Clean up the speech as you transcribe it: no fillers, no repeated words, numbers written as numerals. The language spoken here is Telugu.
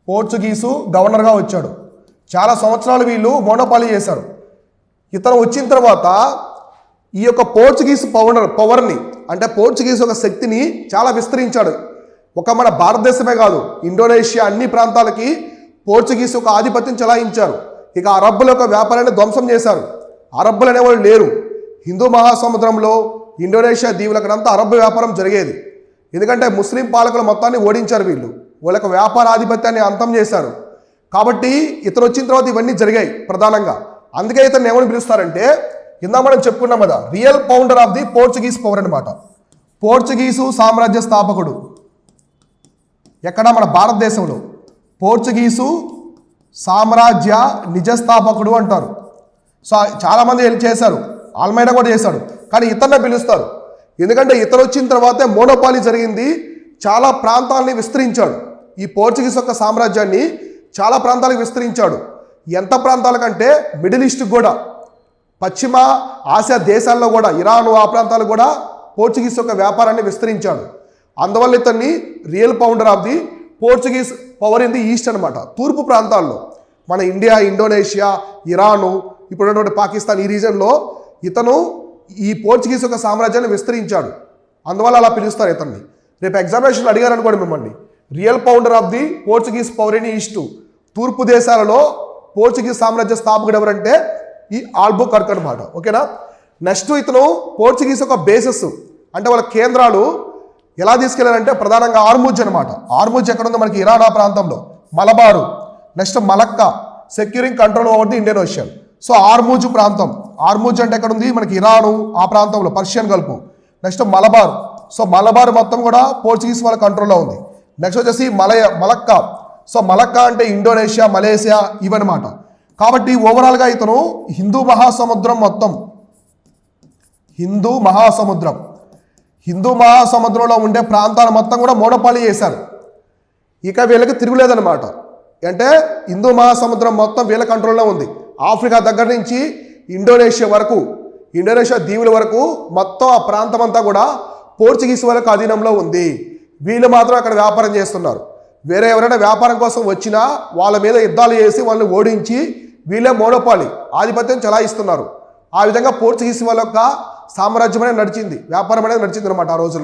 పోర్చుగీసు గవర్నర్గా వచ్చాడు. చాలా సంవత్సరాలు వీళ్ళు మోనోపాలీ చేశారు. ఇతను వచ్చిన తర్వాత ఈ యొక్క పోర్చుగీసు పవర్ని అంటే పోర్చుగీసు యొక్క శక్తిని చాలా విస్తరించాడు. ఒక మన భారతదేశమే కాదు, ఇండోనేషియా అన్ని ప్రాంతాలకి పోర్చుగీసు యొక్క ఆధిపత్యం చెలాయించారు. ఇక అరబ్బుల యొక్క వ్యాపారాన్ని ధ్వంసం చేశారు. అరబ్బులు అనేవాళ్ళు లేరు. హిందూ మహాసముద్రంలో ఇండోనేషియా దీవులకడంతా అరబ్బు వ్యాపారం జరిగేది. ఎందుకంటే ముస్లిం పాలకుల మొత్తాన్ని ఓడించారు వీళ్ళు. వాళ్ళ యొక్క వ్యాపార ఆధిపత్యాన్ని అంతం చేశారు. కాబట్టి ఇతను వచ్చిన తర్వాత ఇవన్నీ జరిగాయి ప్రధానంగా. అందుకే ఇతను ఏమని పిలుస్తారంటే, కింద మనం చెప్పుకున్నాం కదా, real founder of the Portuguese power అనమాట. పోర్చుగీసు సామ్రాజ్య స్థాపకుడు ఎక్కడ? మన భారతదేశంలో. పోర్చుగీసు సామ్రాజ్య నిజస్థాపకుడు అంటారు. సో చాలామంది హెల్ప్ చేశారు, ఆల్మైడా కూడా చేశాడు, కానీ ఇతన్నే పిలుస్తారు. ఎందుకంటే ఇతను వచ్చిన తర్వాతే మోనోపాలీ జరిగింది. చాలా ప్రాంతాలని విస్తరించాడు. ఈ పోర్చుగీస్ యొక్క సామ్రాజ్యాన్ని చాలా ప్రాంతాలకు విస్తరించాడు. ఎంత ప్రాంతాలకంటే మిడిల్ ఈస్ట్ కూడా, పశ్చిమ ఆసియా దేశాల్లో కూడా, ఇరాను ఆ ప్రాంతాలు కూడా పోర్చుగీస్ యొక్క వ్యాపారాన్ని విస్తరించాడు. అందువల్ల ఇతన్ని real founder of the Portuguese power in the east అనమాట. తూర్పు ప్రాంతాల్లో మన ఇండియా, ఇండోనేషియా, ఇరాను, ఇప్పుడున్నటువంటి పాకిస్తాన్ ఈ రీజన్లో ఇతను ఈ పోర్చుగీస్ యొక్క సామ్రాజ్యాన్ని విస్తరించాడు. అందువల్ల అలా పిలుస్తారు ఇతన్ని. రేపు ఎగ్జామినేషన్ అడిగారు అనుకోండి మిమ్మల్ని, real founder of the Portuguese power in east, తూర్పు దేశాలలో పోర్చుగీస్ సామ్రాజ్య స్థాపకుడు ఎవరంటే ఈ ఆల్బుకర్క్ అనమాట. ఓకేనా? నెక్స్ట్ ఇతను పోర్చుగీస్ యొక్క బేసెస్ అంటే వాళ్ళ కేంద్రాలు ఎలా తీసుకెళ్లారంటే ప్రధానంగా ఆర్ముజ్ అనమాట. ఆర్ముజ్ ఎక్కడ ఉందో మనకి ఇరాన్ ఆ ప్రాంతంలో, Malabar, next Malacca, securing control over the Indian Ocean. So Hormuz ప్రాంతం, ఆర్ముజ్ అంటే ఎక్కడ ఉంది? మనకి ఇరాను ఆ ప్రాంతంలో, Persian Gulf. Next Malabar, so Malabar మొత్తం కూడా పోర్చుగీస్ వాళ్ళ కంట్రోల్లో ఉంది. నెక్స్ట్ వచ్చేసి మలక్కా, సో మలక్కా అంటే ఇండోనేషియా, మలేసియా ఇవన్నమాట. కాబట్టి ఓవరాల్గా ఇతను హిందూ మహాసముద్రం మొత్తం, హిందూ మహాసముద్రంలో ఉండే ప్రాంతాలు మొత్తం కూడా మోనోపాలీ చేశారు. ఇక వీళ్ళకి తిరుగులేదనమాట. అంటే హిందూ మహాసముద్రం మొత్తం వీళ్ళ కంట్రోల్లో ఉంది. ఆఫ్రికా దగ్గర నుంచి ఇండోనేషియా వరకు, ఇండోనేషియా దీవుల వరకు మొత్తం ఆ ప్రాంతం అంతా కూడా పోర్చుగీస్ వాళ్ళకు అధీనంలో ఉంది. వీళ్ళు మాత్రం అక్కడ వ్యాపారం చేస్తున్నారు. వేరే ఎవరైనా వ్యాపారం కోసం వచ్చినా వాళ్ళ మీద యుద్ధాలు చేసి వాళ్ళని ఓడించి వీళ్ళే మోనోపాలీ ఆధిపత్యం చెలాయిస్తున్నారు. ఆ విధంగా పోర్చుగీస్ వాళ్ళ యొక్క సామ్రాజ్యం అనేది నడిచింది, వ్యాపారం అనేది నడిచింది అనమాట ఆ రోజుల్లో.